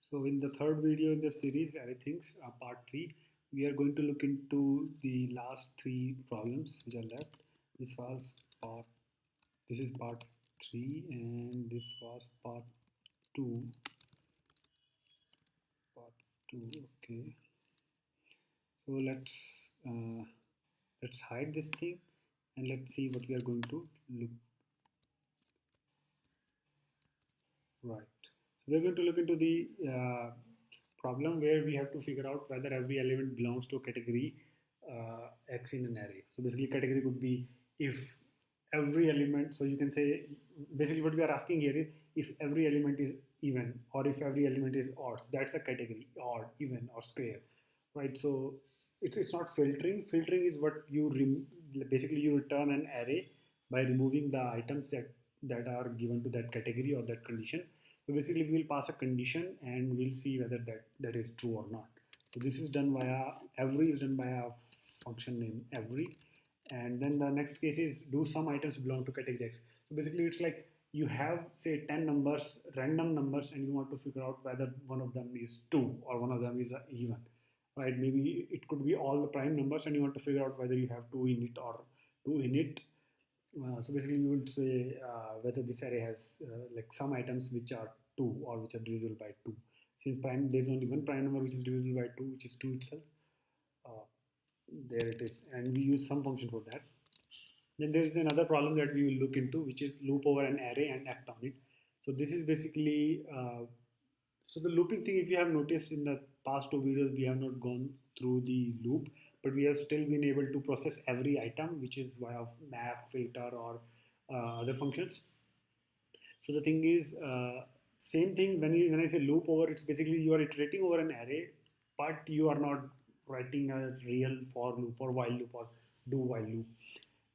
So in the third video in the series, Array Things, part 3, we are going to look into the last three problems which are left. This was part, this is part 3 and this was part 2. Part 2, okay. So let's hide this thing and let's see what we are going to look. Right. So we're going to look into the problem where we have to figure out whether every element belongs to a category X in an array. So basically category would be if every element, so you can say basically what we are asking here is if every element is even or if every element is odd. So that's a category, odd, even or square, right? So it's not filtering. Filtering is what you basically you return an array by removing the items that are given to that category or that condition. So basically we will pass a condition and we'll see whether that is true or not. So this is done via every is done by a function named every. And then the next case is do some items belong to category X. So basically it's like you have say 10 numbers, random numbers, and you want to figure out whether one of them is 2 or one of them is even, right? Maybe it could be all the prime numbers and you want to figure out whether you have 2 in it or 2 in it. So basically you would say whether this array has like some items which are 2 or which are divisible by 2. Since prime, there is only one prime number which is divisible by 2, which is 2 itself. Uh, there it is, and we use some function for that. Then there is another problem that we will look into, which is loop over an array and act on it. So this is basically so the looping thing, if you have noticed in the past two videos, we have not gone through the loop, but we have still been able to process every item, which is via map, filter, or other functions. So the thing is, same thing when I say loop over, it's basically you are iterating over an array, but you are not writing a real for loop or while loop or do while loop.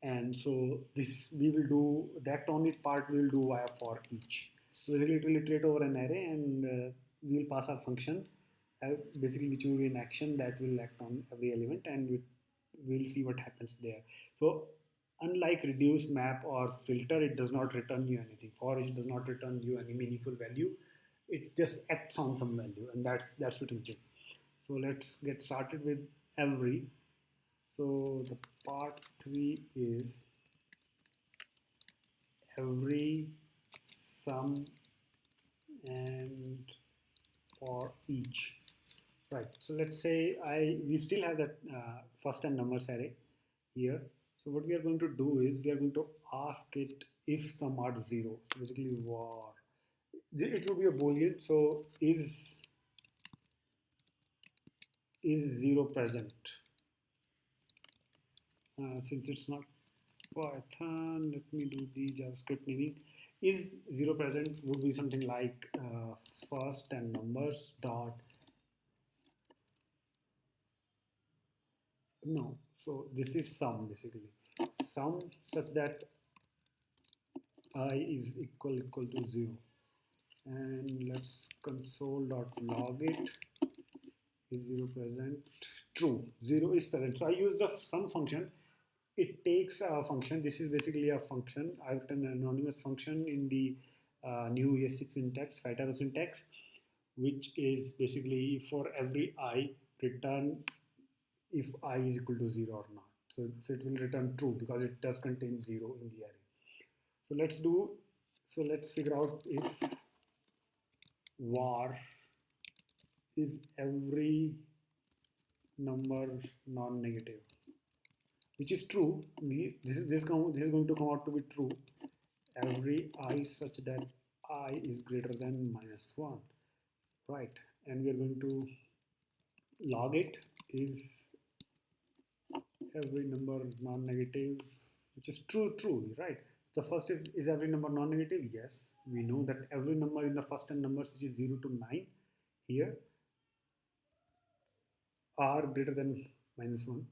And so this we will do that only part we will do via for each. So basically it will iterate over an array and we will pass our function basically which will be an action that will act on every element and we'll see what happens there. So unlike reduce, map or filter, it does not return you anything. For each does not return you any meaningful value. It just acts on some value and that's what we check. So let's get started with every. So the part 3 is every, sum, and for each. Right. So let's say we still have that first and numbers array here. So what we are going to do is we are going to ask it if sum are 0. So basically var. It will be a boolean. So is 0 present? Since it's not Python, let me do the JavaScript naming. Is 0 present would be something like first and numbers dot. No, so this is sum basically. Sum such that I is equal to 0. And let's console.log it. Is 0 present? True, 0 is present. So I use the sum function. It takes a function. This is basically a function. I've written an anonymous function in the new ES6 syntax, Fightaro syntax, which is basically for every I return if I is equal to 0 or not. So it will return true because it does contain 0 in the array. So let's figure out if var is every number non-negative, which is true. This is going to come out to be true. Every I such that I is greater than -1, right? And we are going to log it is every number non-negative, which is true, right? The first is every number non-negative? Yes, we know that every number in the first n numbers, which is 0 to 9 here, are greater than -1.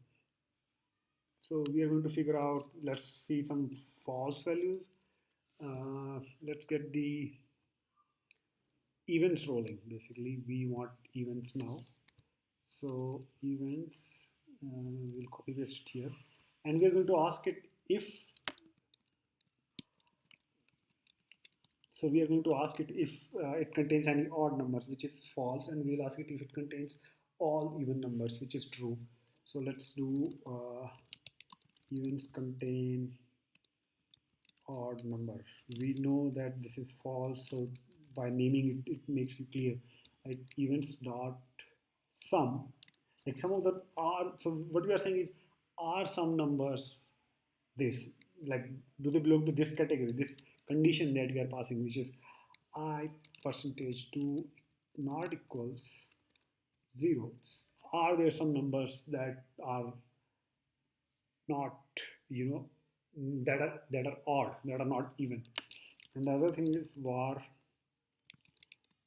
So we are going to figure out, let's see some false values. Let's get the events rolling. Basically, we want events now. So events, we'll copy paste it here. And we're going to ask it if So we are going to ask it if it contains any odd numbers, which is false, and we'll ask it if it contains all even numbers, which is true. So let's do events contain odd number. We know that this is false, so by naming it, it makes you clear. Right? Events dot sum, like some of the are. So what we are saying is, are some numbers this, like do they belong to this category, this condition that we are passing, which is I percentage 2 not equals 0. Are there some numbers that are not, you know, that are odd, that are not even? And the other thing is var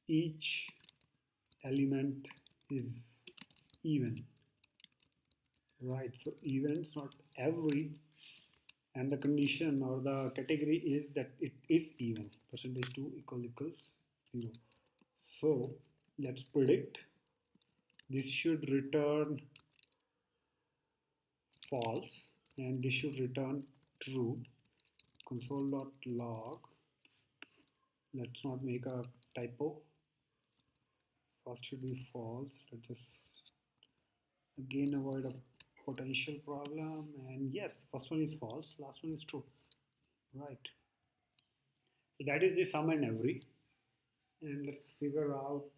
each element is even, right? So events, not every, and the condition or the category is that it is even, percentage 2 equals 0. So let's predict. This should return false and this should return true. Console.log, let's not make a typo. First should be false. Let's just again avoid a potential problem. And yes, first one is false, last one is true, right? So that is the sum and every. And let's figure out,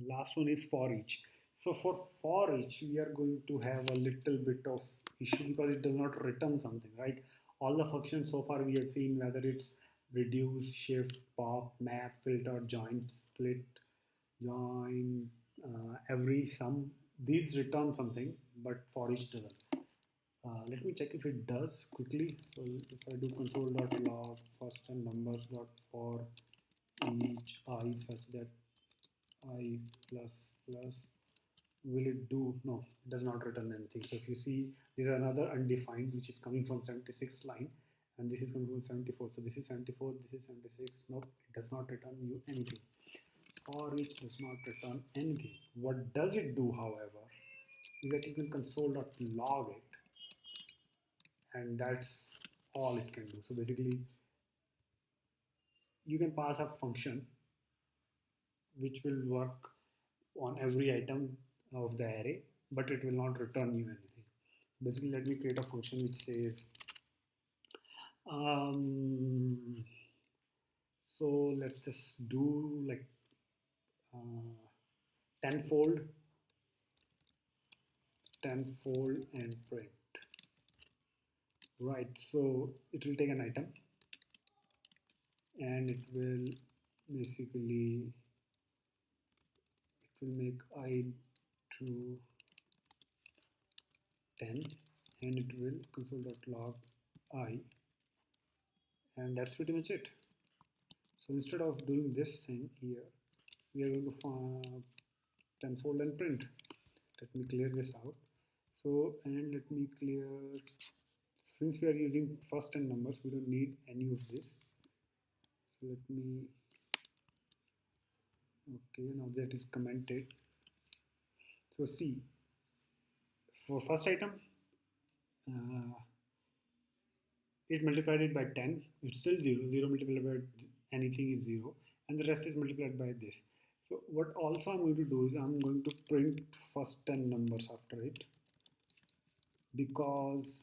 last one is for each. So for each, we are going to have a little bit of issue because it does not return something, right? All the functions so far we have seen, whether it's reduce, shift, pop, map, filter, join, split, join, every, sum, these return something, but for each doesn't. Let me check if it does quickly. So if I do console.log first and numbers dot for each I such that I plus plus, will it do? No, it does not return anything. So if you see, this is another undefined which is coming from 76 line, and this is coming from 74. So this is 74, this is 76. Nope, it does not return you anything. For each does not return anything. What does it do, however, is that you can console.log it, and that's all it can do. So basically, you can pass a function which will work on every item of the array, but it will not return you anything. Basically, let me create a function which says, um, so let's just do like tenfold, tenfold and print. Right, so it will take an item and it will basically, it will make I to 10 and it will console.log I, and that's pretty much it. So instead of doing this thing here, we are going to find tenfold and print. Let me clear this out. So, and let me clear, since we are using first and numbers, we don't need any of this. So let me, okay, now that is commented. So see, for first item, it multiplied it by 10, it's still 0, 0 multiplied by anything is 0, and the rest is multiplied by this. So what also I'm going to do is I'm going to print first 10 numbers after it, because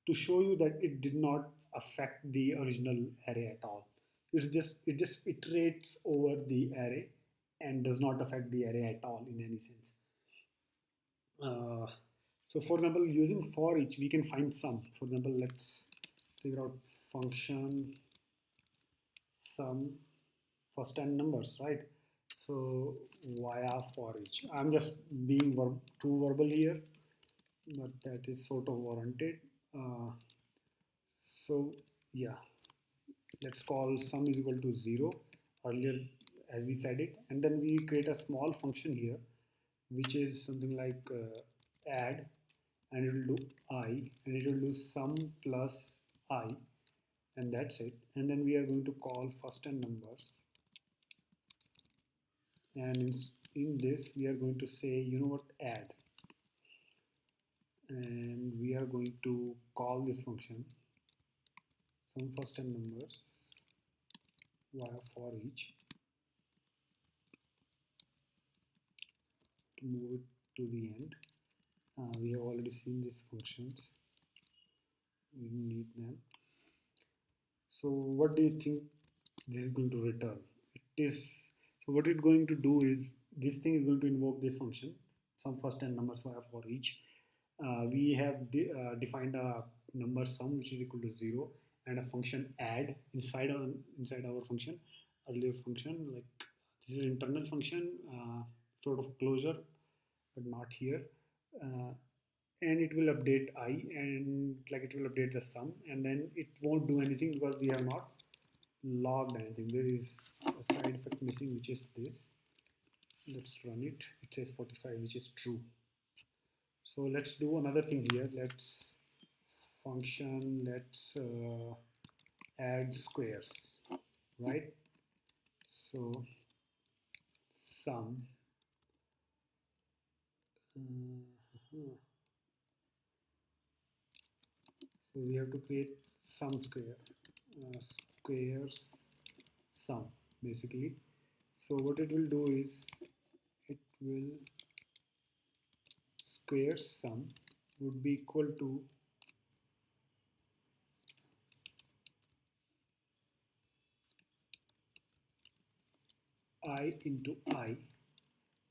to show you that it did not affect the original array at all. It just iterates over the array and does not affect the array at all in any sense. So for example, using for each, we can find sum. For example, let's figure out function sum first 10 numbers, right? So via for each. I'm just being too verbal here, but that is sort of warranted. So yeah, let's call sum is equal to 0 earlier as we said it, and then we create a small function here which is something like add, and it will do I, and it will do sum plus I, and that's it. And then we are going to call first 10 numbers, and in this we are going to say, you know what, add, and we are going to call this function some first n numbers via for each to move it to the end. We have already seen these functions. We need them. So what do you think this is going to return? It is, so what it's going to do is this thing is going to invoke this function, some first n numbers for each. We have defined a number sum which is equal to 0 and a function add inside our function, earlier function. Like this is an internal function, sort of closure, but not here. Uh, and it will update I, and like it will update the sum, and then it won't do anything because we have not logged anything. There is a side effect missing, which is this. Let's run it. It says 45, which is true. So let's do another thing here. Let's function, let's add squares, right? So sum, so we have to create sum square, squares sum basically. So what it will do is it will square sum would be equal to I into I,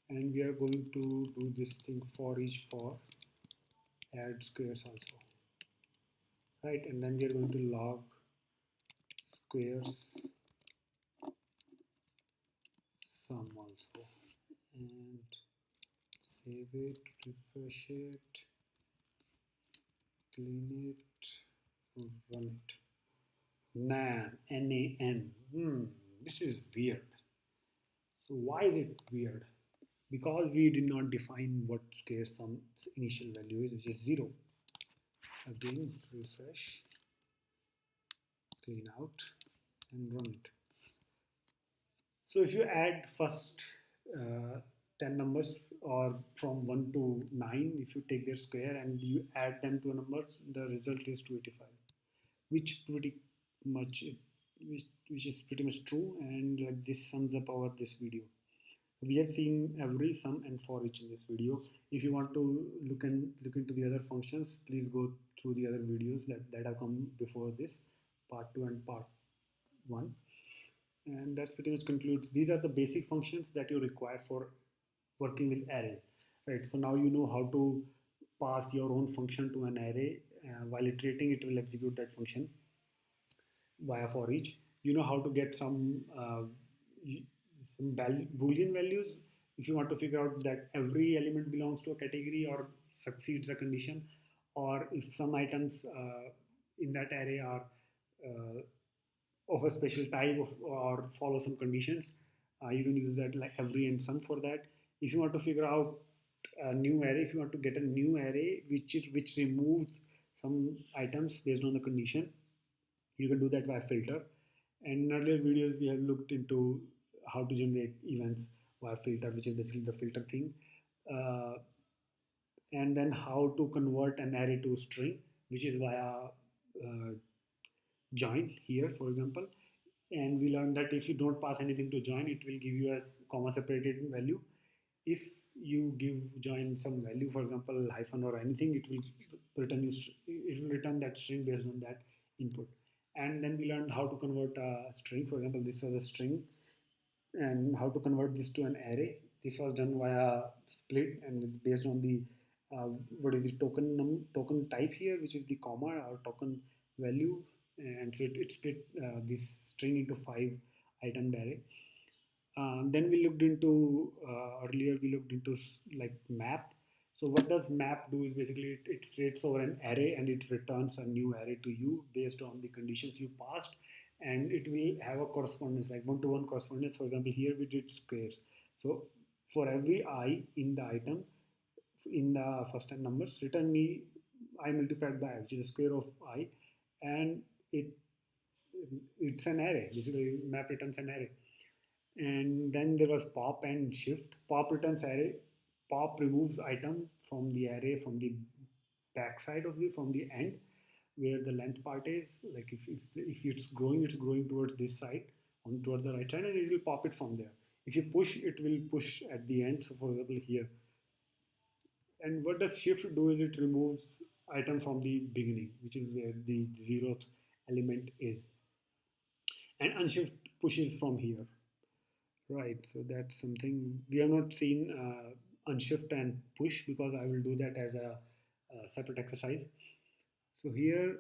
and we are going to do this thing for each for add squares also, right? And then we are going to log squares sum also, and save it, refresh it, clean it, run it. Nan, N-A-N. This is weird. So why is it weird? Because we did not define what square sum initial value is, which is 0. Again, refresh, clean out, and run it. So if you add first 10 numbers, or from 1 to 9, if you take their square and you add them to a number, the result is 285, which pretty much which is pretty much true, and like this sums up our this video. We have seen every sum and for each in this video. If you want to look into the other functions, please go through the other videos that have come before this, part 2 and part 1. And that's pretty much concludes. These are the basic functions that you require for working with arrays, right? So now you know how to pass your own function to an array. While iterating, it will execute that function via for each. You know how to get some boolean values if you want to figure out that every element belongs to a category or succeeds a condition, or if some items in that array are uh, of a special type of or follow some conditions. You can use that like every and some for that. If you want to figure out a new array, if you want to get a new array which removes some items based on the condition, you can do that by filter. And in earlier videos we have looked into how to generate events via filter, which is basically the filter thing, uh, and then how to convert an array to string, which is via join here, for example. And we learned that if you don't pass anything to join, it will give you a comma separated value. If you give join some value, for example hyphen or anything, it will return that string based on that input. And then we learned how to convert a string. For example, this was a string, and how to convert this to an array. This was done via split, and based on the what is the token type here, which is the comma or token value, and so it split this string into 5 item array. Then we looked into earlier we looked into like map. So what does map do is basically it iterates over an array and it returns a new array to you based on the conditions you passed, and it will have a correspondence like one-to-one correspondence. For example, here we did squares. So for every I in the item in the first 10 numbers, return me I multiplied by I, which is the square of I, and it's an array. Basically, map returns an array. And then there was pop and shift. Pop returns array. Pop removes item from the array from the backside of the from the end. where the length part is. Like if it's growing towards this side, on towards the right side, and it will pop it from there. If you push, it will push at the end. So for example here, and what does shift do is it removes item from the beginning, which is where the zeroth element is, and unshift pushes from here. Right, so that's something we have not seen unshift and push, because I will do that as a separate exercise. So here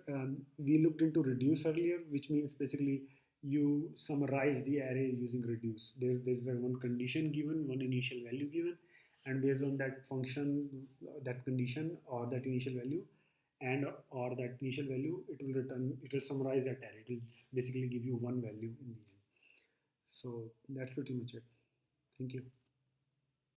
we looked into reduce earlier, which means basically you summarize the array using reduce. There's a one condition given, one initial value given, and based on that function, that condition or that initial value, and or that initial value, it will summarize that array. It will basically give you one value in the end. So that's pretty much it. Thank you.